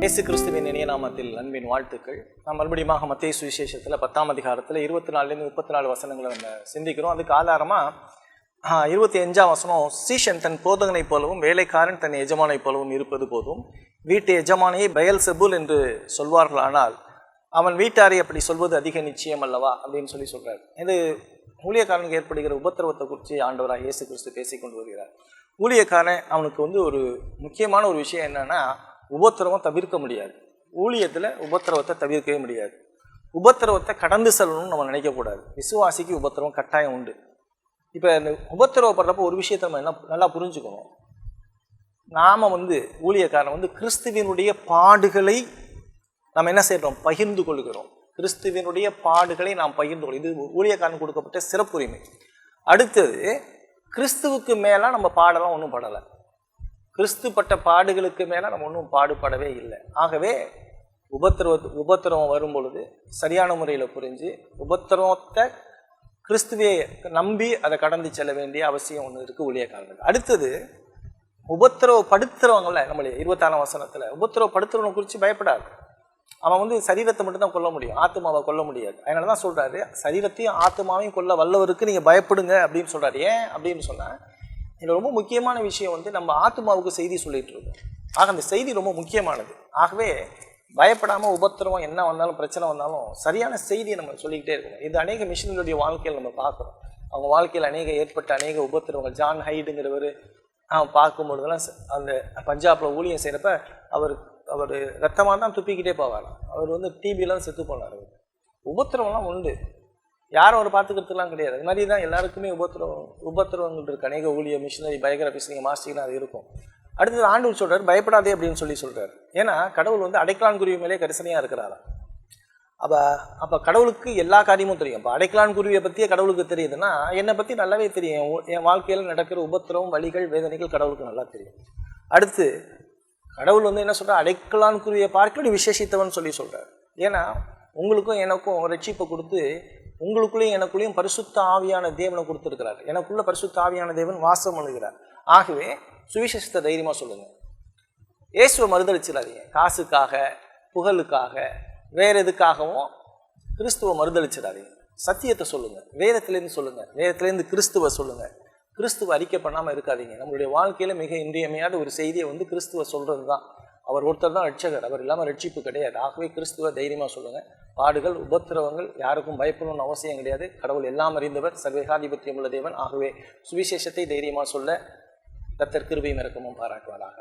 இயேசு கிறிஸ்துவின் இனிய நாமத்தில் அன்பின் வாழ்த்துக்கள். நாம் மறுபடியும் மத்தேயு சுவிசேஷத்தில் 10ஆம் அதிகாரத்தில் 24 34 வசனங்களை நம்ம சிந்திக்கிறோம். அதுக்கு ஆதாரமாக 25ஆம் வசனம், சீஷன் தன் போதகனை போலவும் வேலைக்காரன் தன் எஜமானை போலவும் இருப்பது போதும் வீட்டு எஜமானையை பெயல்செபூல் என்று சொல்வார்களானால் அவன் வீட்டாரை அப்படி சொல்வது அதிக நிச்சயம் அல்லவா அப்படின்னு சொல்கிறார். இது ஊழியக்காரனுக்கு ஏற்படுகிற உபத்திரவத்தை குறித்து ஆண்டவராக இயேசு கிறிஸ்து பேசிக்கொண்டு வருகிறார். ஊழியக்காரன் அவனுக்கு ஒரு முக்கியமான ஒரு விஷயம் என்னன்னா, உபத்திரவம் தவிர்க்க முடியாது. ஊழியத்தில் உபத்திரவத்தை தவிர்க்கவே முடியாது. உபத்திரவத்தை கடந்து செல்லணும்னு நம்ம நினைக்கக்கூடாது. விசுவாசிக்கு உபத்திரவம் கட்டாயம் உண்டு. இப்போ இந்த உபத்திரவப்படுறப்போ ஒரு விஷயத்தை நம்ம நல்லா புரிஞ்சுக்கணும். நாம் ஊழியக்காரன் கிறிஸ்துவினுடைய பாடுகளை நம்ம என்ன செய்கிறோம், பகிர்ந்து கொள்கிறோம். கிறிஸ்துவினுடைய பாடுகளை நாம் பகிர்ந்து கொள்ளும். இது ஊழியக்காரன் கொடுக்கப்பட்ட சிறப்புரிமை. அடுத்தது, கிறிஸ்துவுக்கு மேலே நம்ம பாடலாம் ஒன்றும் படலை. கிறிஸ்துப்பட்ட பாடுகளுக்கு மேலே நம்ம ஒன்றும் பாடுபடவே இல்லை. ஆகவே உபத்திரவம் வரும் பொழுது சரியான முறையில் புரிஞ்சு உபத்திரவத்தை கிறிஸ்துவே நம்பி அதை கடந்து செல்ல வேண்டிய அவசியம் ஒன்று இருக்குது ஊழியக்காரர்கள். அடுத்தது, உபத்திரவப்படுத்துறவங்கள நம்மளே 26ஆம் வசனத்தில் உபத்திரவப்படுத்துறவனை குறித்து பயப்படாது. அவன் சரீரத்தை மட்டும்தான் கொல்ல முடியும், ஆத்மாவை கொல்ல முடியாது. அதனால தான் சொல்கிறாரு, சரீரத்தையும் ஆத்மாவையும் கொல்ல வல்லவருக்கு நீங்கள் பயப்படுங்க அப்படின்னு சொல்கிறார். ஏன் அப்படின்னு சொன்னால், இதில் ரொம்ப முக்கியமான விஷயம் நம்ம ஆத்மாவுக்கு செய்தி சொல்லிட்டு இருக்கோம். ஆக அந்த செய்தி ரொம்ப முக்கியமானது. ஆகவே பயப்படாமல் உபத்திரவம் என்ன வந்தாலும் பிரச்சனை வந்தாலும் சரியான செய்தியை நம்ம சொல்லிக்கிட்டே இருக்கணும். இது அநேக மிஷினருடைய வாழ்க்கையில் நம்ம பார்க்குறோம். அவங்க வாழ்க்கையில் ஏற்பட்ட அநேக உபத்திரவங்கள். ஜான் ஹைடுங்கிறவர் பார்க்கும்பொழுதுலாம் அந்த பஞ்சாபில் ஊழியம் செய்கிறப்ப அவர் ரத்தமாக தான் துப்பிக்கிட்டே போவாராம். அவர் டிபிலாம் செத்து போனார். உபத்திரவம்லாம் உண்டு, யாரும் அவர் பார்த்துக்கிறதுலாம் கிடையாது. அது மாதிரி தான் எல்லாருக்குமே உபத்திரவங்கள் இருக்குது. அநேக ஊழிய மிஷினரி பயோகிராஃபிஸ் நீங்கள் மாஸ்டர்னா அது இருக்கும். அடுத்தது ஆண்டவர் சொல்கிறார், பயப்படாதே அப்படின்னு சொல்கிறார். ஏன்னா கடவுள் அடைக்கலான்குருவி மேலே கரிசனையாக இருக்கிறாரா. அப்போ கடவுளுக்கு எல்லா காரியமும் தெரியும். இப்போ அடைக்கலான்குருவியை பற்றியே கடவுளுக்கு தெரியுதுன்னா என்னை பற்றி நல்லாவே தெரியும். என் வாழ்க்கையில் நடக்கிற உபத்திரவம், வலிகள், வேதனைகள் கடவுளுக்கு நல்லா தெரியும். அடுத்து கடவுள் என்ன சொல்கிறார், அடைக்கலான்குருவியை பார்க்க விசேஷித்தவன் சொல்கிறார். ஏன்னா உங்களுக்கும் எனக்கும் ரட்சிப்பை கொடுத்து உங்களுக்குள்ளேயும் எனக்குள்ளேயும் பரிசுத்த ஆவியான தேவனை கொடுத்துருக்கிறார். எனக்குள்ள பரிசுத்த ஆவியான தேவன் வாசம் பண்ணுகிறார். ஆகவே சுவிசேஷத்தை தைரியமாக சொல்லுங்கள். இயேசுவை மறுதளிச்சிடாதீங்க. காசுக்காக, புகழுக்காக, வேற எதுக்காகவும் கிறிஸ்துவை மறுதளிச்சிடாதீங்க. சத்தியத்தை சொல்லுங்கள், வேதத்திலேருந்து சொல்லுங்கள், வேதத்திலேருந்து கிறிஸ்துவை சொல்லுங்கள். கிறிஸ்துவை அறிக்கை பண்ணாமல் இருக்காதீங்க. நம்மளுடைய வாழ்க்கையில் மிக இன்றியமையாத ஒரு செய்தியை கிறிஸ்துவை சொல்கிறது தான். அவர் ஒருத்தர் தான் ரட்சகர், அவர் இல்லாமல் ரட்சிப்பு கிடையாது. ஆகவே கிறிஸ்துவை தைரியமாக சொல்லுங்கள். பாடுகள், உபத்திரவங்கள் யாருக்கும் பயப்படணும்னு அவசியம் கிடையாது. கடவுள் எல்லாம் அறிந்தவர், சர்வேகாதிபத்தியம் உள்ள தேவன். ஆகவே சுவிசேஷத்தை தைரியமாக சொல்ல கர்த்தர் கிருபையும் இரக்கமும் பாராட்டுவாராக.